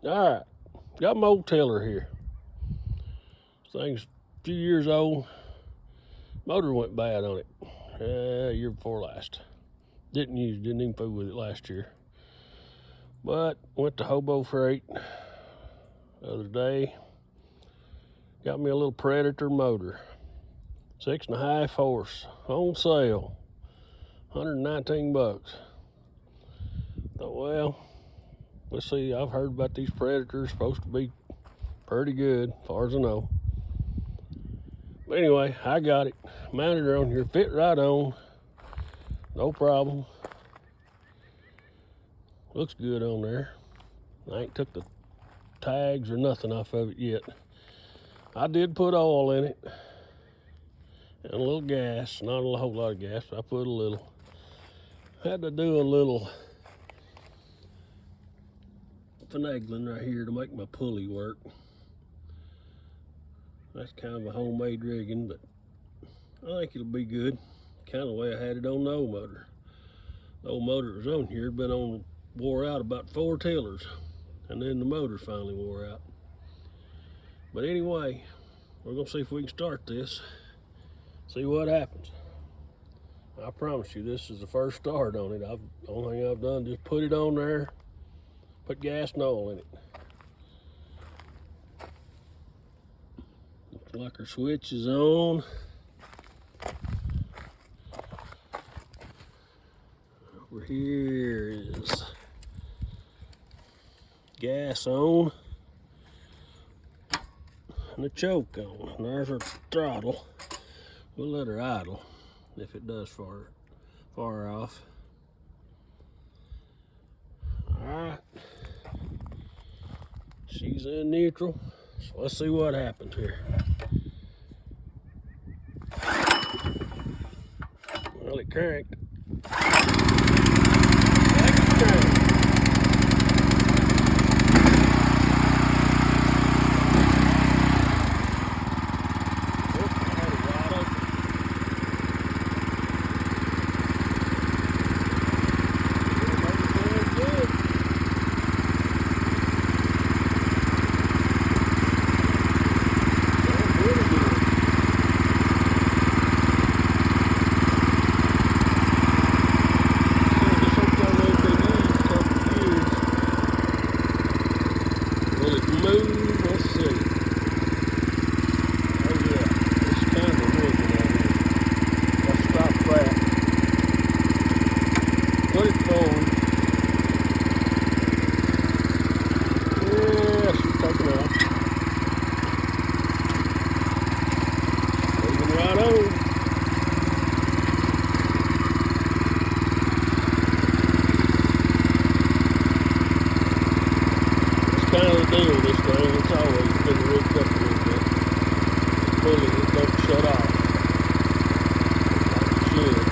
All right, got my old tiller here. This thing's a few years old. Motor went bad on it. Year before last. Didn't even fool with it last year. But went to Hobo Freight the other day. Got me a little Predator motor. 6.5 horse on sale. $119. Thought, well, let's see. I've heard about these Predators. Supposed to be pretty good, as far as I know. But anyway, I got it. Mounted her on here. Fit right on. No problem. Looks good on there. I ain't took the tags or nothing off of it yet. I did put oil in it. And a little gas. Not a whole lot of gas, but I put a little. Had to do a little finagling right here to make my pulley work. That's kind of a homemade rigging, but I think it'll be good. Kind of the way I had it on the old motor. The old motor that was on here had been wore out about 4 tillers, and then the motor finally wore out. But anyway, we're gonna see if we can start this, see what happens. I promise you, this is the first start on it. The only thing I've done is just put it on there, put gas and oil in it. Looks like our switch is on. Over here is gas on and the choke on. And there's our throttle. We'll let her idle if it does far off. All right, she's in neutral, so let's see what happens here. Well, it cranked. Let's see. Oh yeah, it's kind of moving out here. Let's stop that. Put it forward. Yeah, she's taking off. Moving right on. Kind of the deal, this thing. It's always been rigged up a little bit. Pulley, it don't shut off like it should.